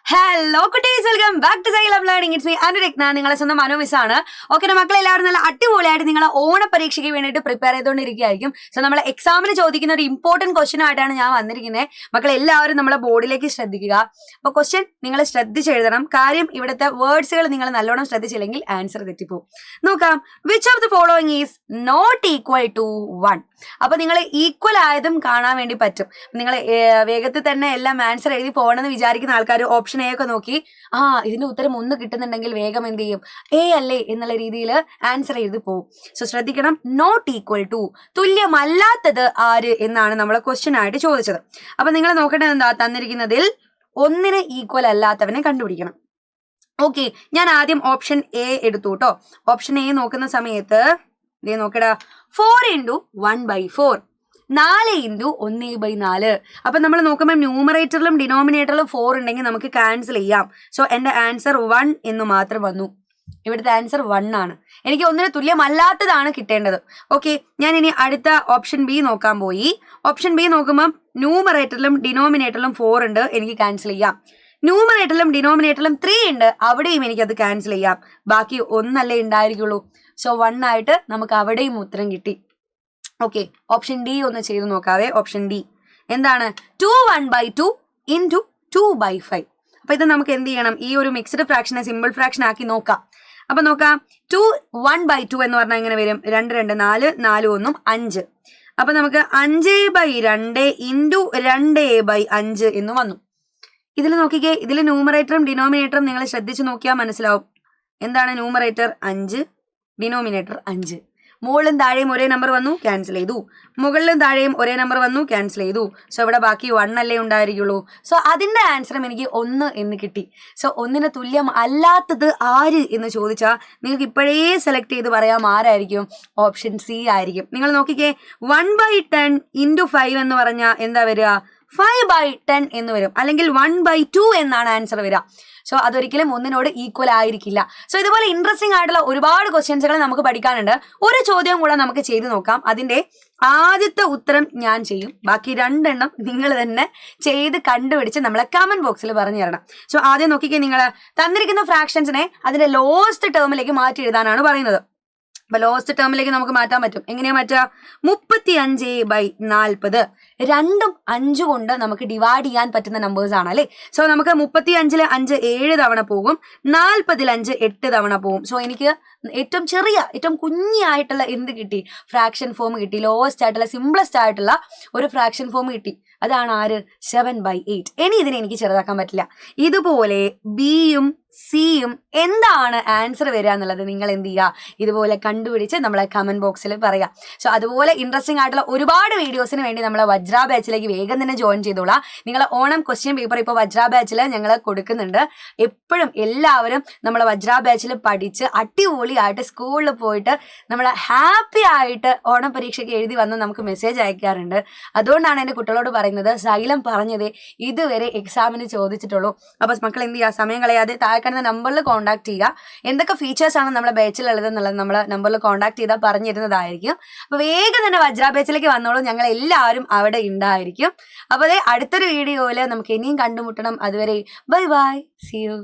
Hello കുട്ടീസ്, welcome back to Xylem learning. It's me Anuratna, നിങ്ങളെ സ്വന്തം മനോമിസാണ്. ഓക്കെ, മക്കളെല്ലാവരും നല്ല അടിപൊളിയായിട്ട് നിങ്ങളെ ഓണ പരീക്ഷയ്ക്ക് വേണ്ടിയിട്ട് പ്രിപ്പയർ ചെയ്തുകൊണ്ടിരിക്കുകയായിരിക്കും. സോ നമ്മളെ എക്സാമിന് ചോദിക്കുന്ന ഒരു ഇമ്പോർട്ടന്റ് ക്വസ്റ്റ്യൻ ആയിട്ടാണ് ഞാൻ വന്നിരിക്കുന്നത്. മക്കളെല്ലാവരും നമ്മളെ ബോർഡിലേക്ക് ശ്രദ്ധിക്കുക. അപ്പോൾ ക്വസ്റ്റ്യൻ നിങ്ങൾ ശ്രദ്ധിച്ചെഴുതണം. കാര്യം ഇവിടുത്തെ വേർഡ്സുകൾ നിങ്ങൾ നല്ലോണം ശ്രദ്ധിച്ചില്ലെങ്കിൽ ആൻസർ തെറ്റിപ്പോകും. നോക്കാം. Which of the following is not equal to 1? അപ്പൊ നിങ്ങൾ ഈക്വൽ ആയതും കാണാൻ വേണ്ടി പറ്റും. നിങ്ങൾ വേഗത്തിൽ തന്നെ എല്ലാം ആൻസർ എഴുതി പോകണമെന്ന് വിചാരിക്കുന്ന ആൾക്കാർ ഓപ്ഷൻ എ ഒക്കെ നോക്കി ഇതിന്റെ ഉത്തരം 1 കിട്ടുന്നുണ്ടെങ്കിൽ വേഗം എന്ത് ചെയ്യും, എ അല്ലേ എന്നുള്ള രീതിയിൽ ആൻസർ എഴുതി പോകും. സോ ശ്രദ്ധിക്കണം. നോട്ട് ഈക്വൽ ടു, തുല്യമല്ലാത്തത് ആര് എന്നാണ് നമ്മളെ ക്വസ്റ്റ്യൻ ആയിട്ട് ചോദിച്ചത്. അപ്പൊ നിങ്ങൾ നോക്കേണ്ടത് എന്താ, തന്നിരിക്കുന്നതിൽ 1 ഈക്വൽ അല്ലാത്തവനെ കണ്ടുപിടിക്കണം. ഓക്കെ, ഞാൻ ആദ്യം ഓപ്ഷൻ എ എടുത്തു കേട്ടോ. ഓപ്ഷൻ എ നോക്കുന്ന സമയത്ത് നോക്കടാ, 4 × 1/4, 4 × 1/4. അപ്പൊ നമ്മൾ നോക്കുമ്പോൾ ന്യൂമറേറ്ററിലും ഡിനോമിനേറ്ററിലും 4 ഉണ്ടെങ്കിൽ നമുക്ക് ക്യാൻസൽ ചെയ്യാം. സോ എന്റെ ആൻസർ 1 എന്ന് മാത്രം വന്നു. ഇവിടുത്തെ ആൻസർ 1 ആണ്. എനിക്ക് 1 തുല്യമല്ലാത്തതാണ് കിട്ടേണ്ടത്. ഓക്കെ, ഞാൻ ഇനി അടുത്ത ഓപ്ഷൻ ബി നോക്കാൻ പോയി. ഓപ്ഷൻ ബി നോക്കുമ്പോൾ ന്യൂമറേറ്ററിലും ഡിനോമിനേറ്ററിലും 4 ഉണ്ട്, എനിക്ക് ക്യാൻസൽ ചെയ്യാം. ന്യൂമറേറ്ററിലും ഡിനോമിനേറ്ററിലും 3 ഉണ്ട്, അവിടെയും എനിക്കത് ക്യാൻസൽ ചെയ്യാം. ബാക്കി 1 അല്ലേ ഉണ്ടായിരിക്കുള്ളൂ. സോ 1 ആയിട്ട് നമുക്ക് അവിടെയും ഉത്തരം കിട്ടി. ഓക്കെ, ഓപ്ഷൻ ഡി ഒന്ന് ചെയ്ത് നോക്കാവേ. ഓപ്ഷൻ ഡി എന്താണ്? 2 1/2 × 2/5. അപ്പൊ ഇത് നമുക്ക് എന്ത് ചെയ്യണം, ഈ ഒരു മിക്സ്ഡ് ഫ്രാക്ഷനെ സിമ്പിൾ ഫ്രാക്ഷൻ ആക്കി നോക്കാം. അപ്പൊ നോക്കാം. 2 1/2 എന്ന് പറഞ്ഞാൽ എങ്ങനെ വരും? 2 2 4, 4 1 5. അപ്പൊ നമുക്ക് 5/2 × 2/5 എന്ന് വന്നു. ഇതിൽ നോക്കിക്കേ, ഇതിൽ ന്യൂമറേറ്ററും ഡിനോമിനേറ്ററും നിങ്ങൾ ശ്രദ്ധിച്ച് നോക്കിയാൽ മനസ്സിലാവും. എന്താണ് ന്യൂമറേറ്റർ? 5, ഡിനോമിനേറ്റർ 5. മുകളിലും താഴെയും ഒരേ നമ്പർ വന്നു, ക്യാൻസൽ ചെയ്തു. മുകളിലും താഴെയും ഒരേ നമ്പർ വന്നു, ക്യാൻസൽ ചെയ്തു. സോ ഇവിടെ ബാക്കി 1 അല്ലേ ഉണ്ടായിരിക്കുള്ളൂ. സോ അതിന്റെ ആൻസറും എനിക്ക് 1 എന്ന് കിട്ടി. സോ 1 തുല്യം അല്ലാത്തത് ആര് എന്ന് ചോദിച്ചാൽ നിങ്ങൾക്ക് ഇപ്പോഴേ സെലക്ട് ചെയ്ത് പറയാം ആരായിരിക്കും. ഓപ്ഷൻ സി ആയിരിക്കും. നിങ്ങൾ നോക്കിക്കേ, 1/10 × 5 എന്ന് പറഞ്ഞാൽ എന്താ വരിക? 5/10 എന്ന് വരും, അല്ലെങ്കിൽ 1/2 എന്നാണ് ആൻസർ വരിക. സോ അതൊരിക്കലും 1 ഈക്വൽ ആയിരിക്കില്ല. സോ ഇതുപോലെ ഇൻട്രസ്റ്റിംഗ് ആയിട്ടുള്ള ഒരുപാട് ക്വസ്റ്റ്യൻസുകൾ നമുക്ക് പഠിക്കാനുണ്ട്. ഒരു ചോദ്യം കൂടെ നമുക്ക് ചെയ്ത് നോക്കാം. അതിന്റെ ആദ്യത്തെ ഉത്തരം ഞാൻ ചെയ്യും, ബാക്കി 2 എണ്ണം നിങ്ങൾ തന്നെ ചെയ്ത് കണ്ടുപിടിച്ച് നമ്മളെ കമന്റ് ബോക്സിൽ പറഞ്ഞു തരണം. സോ ആദ്യം നോക്കിക്കേ, നിങ്ങൾ തന്നിരിക്കുന്ന ഫ്രാക്ഷൻസിനെ അതിന്റെ ലോവസ്റ്റ് ടേമിലേക്ക് മാറ്റി എഴുതാനാണ് പറയുന്നത്. അപ്പൊ ലോവസ്റ്റ് ടേമിലേക്ക് നമുക്ക് മാറ്റാൻ പറ്റും. എങ്ങനെയാ മാറ്റുക? 35/40. 2ഉം 5 കൊണ്ട് നമുക്ക് ഡിവൈഡ് ചെയ്യാൻ പറ്റുന്ന നമ്പേഴ്സ് ആണ് അല്ലേ. സോ നമുക്ക് 35-ൽ 5 7 തവണ പോകും, 40-ൽ 5 8 തവണ പോകും. സോ എനിക്ക് ഏറ്റവും ചെറിയ, ഏറ്റവും കുഞ്ഞായിട്ടുള്ള എന്ത് കിട്ടി? ഫ്രാക്ഷൻ ഫോം കിട്ടി. ലോവസ്റ്റ് ആയിട്ടുള്ള, സിംപ്ലസ്റ്റ് ആയിട്ടുള്ള ഒരു ഫ്രാക്ഷൻ ഫോം കിട്ടി. അതാണ് ആര്? 7/8. ഇനി ഇതിനെ എനിക്ക് ചെറുതാക്കാൻ പറ്റില്ല. ഇതുപോലെ ബിയും സിയും എന്താണ് ആൻസർ വരിക എന്നുള്ളത് നിങ്ങൾ എന്ത് ചെയ്യുക, ഇതുപോലെ കണ്ടുപിടിച്ച് നമ്മളെ കമന്റ് ബോക്സിൽ പറയാം. സോ അതുപോലെ ഇൻട്രസ്റ്റിംഗ് ആയിട്ടുള്ള ഒരുപാട് വീഡിയോസിന് വേണ്ടി നമ്മളെ വജ്ര ബാച്ചിലേക്ക് വേഗം തന്നെ ജോയിൻ ചെയ്തോളാം. നിങ്ങളെ ഓണം ക്വസ്റ്റ്യൻ പേപ്പർ ഇപ്പോൾ വജ്ര ബാച്ചിൽ ഞങ്ങൾ കൊടുക്കുന്നുണ്ട്. എപ്പോഴും എല്ലാവരും നമ്മളെ വജ്ര ബാച്ചിൽ പഠിച്ച് അടിപൊളിയായിട്ട് സ്കൂളിൽ പോയിട്ട് നമ്മളെ ഹാപ്പി ആയിട്ട് ഓണം പരീക്ഷയ്ക്ക് എഴുതി വന്ന് നമുക്ക് മെസ്സേജ് അയക്കാറുണ്ട്. അതുകൊണ്ടാണ് എൻ്റെ കുട്ടികളോട് പറയുന്നത്, സൈലം പറഞ്ഞതേ ഇതുവരെ എക്സാമിന് ചോദിച്ചിട്ടുള്ളൂ. അപ്പോൾ മക്കൾ എന്ത് ചെയ്യുക, സമയം കളയാതെ താഴെ നമ്പറിൽ കോൺടാക്ട് ചെയ്യുക. എന്തൊക്കെ ഫീച്ചേഴ്സ് ആണ് നമ്മളെ ബാച്ചിലുള്ളത് എന്നുള്ളത് നമ്മളെ നമ്പറിൽ കോൺടാക്ട് ചെയ്താൽ പറഞ്ഞിരുന്നതായിരിക്കും. അപ്പൊ വേഗം തന്നെ വജ്ര ബാച്ചിലേക്ക് വന്നോളൂ, ഞങ്ങൾ എല്ലാവരും അവിടെ ഉണ്ടായിരിക്കും. അപ്പോൾ അടുത്തൊരു വീഡിയോയിൽ നമുക്ക് ഇനിയും കണ്ടുമുട്ടണം. അതുവരെ ബൈ ബൈ, സീ യു.